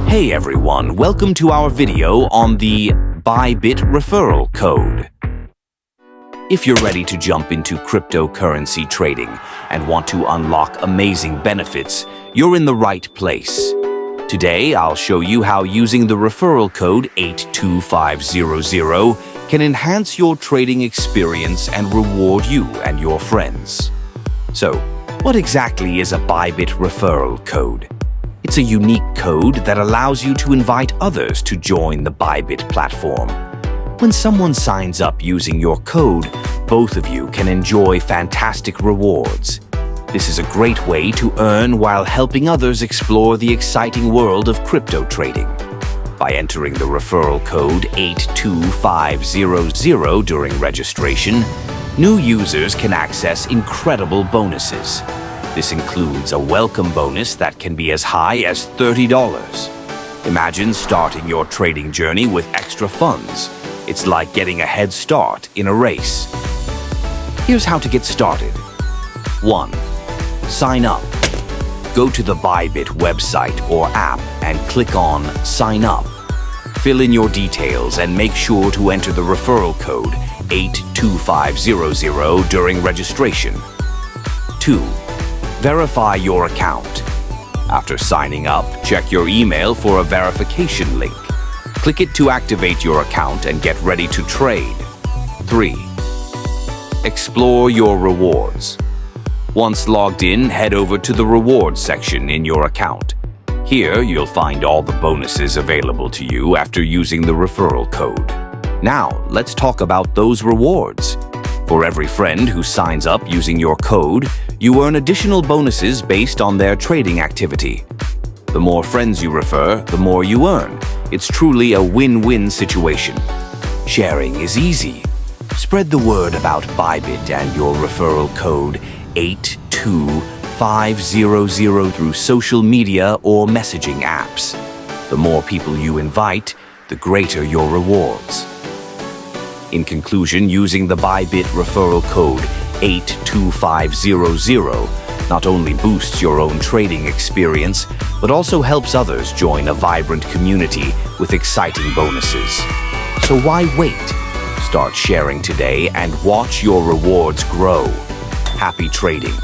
Hey everyone, welcome to our video on the Bybit Referral code. If you're ready to jump into cryptocurrency trading and want to unlock amazing benefits, you're in the right place. Today, I'll show you how using the referral code 82500 can enhance your trading experience and reward you and your friends. So, what exactly is a Bybit Referral code? It's a unique code that allows you to invite others to join the Bybit platform. When someone signs up using your code, both of you can enjoy fantastic rewards. This is a great way to earn while helping others explore the exciting world of crypto trading. By entering the referral code 82500 during registration, new users can access incredible bonuses. This includes a welcome bonus that can be as high as $30. Imagine starting your trading journey with extra funds. It's like getting a head start in a race. Here's how to get started. 1. Sign up. Go to the Bybit website or app and click on Sign Up. Fill in your details and make sure to enter the referral code 82500 during registration. 2. Verify your account. After signing up, check your email for a verification link. Click it to activate your account and get ready to trade. 3. Explore your rewards. Once logged in, head over to the rewards section in your account. Here, you'll find all the bonuses available to you after using the referral code. Now, let's talk about those rewards. For every friend who signs up using your code, you earn additional bonuses based on their trading activity. The more friends you refer, the more you earn. It's truly a win-win situation. Sharing is easy. Spread the word about Bybit and your referral code 82500 through social media or messaging apps. The more people you invite, the greater your rewards. In conclusion, using the Bybit referral code 82500 not only boosts your own trading experience, but also helps others join a vibrant community with exciting bonuses. So why wait? Start sharing today and watch your rewards grow. Happy trading!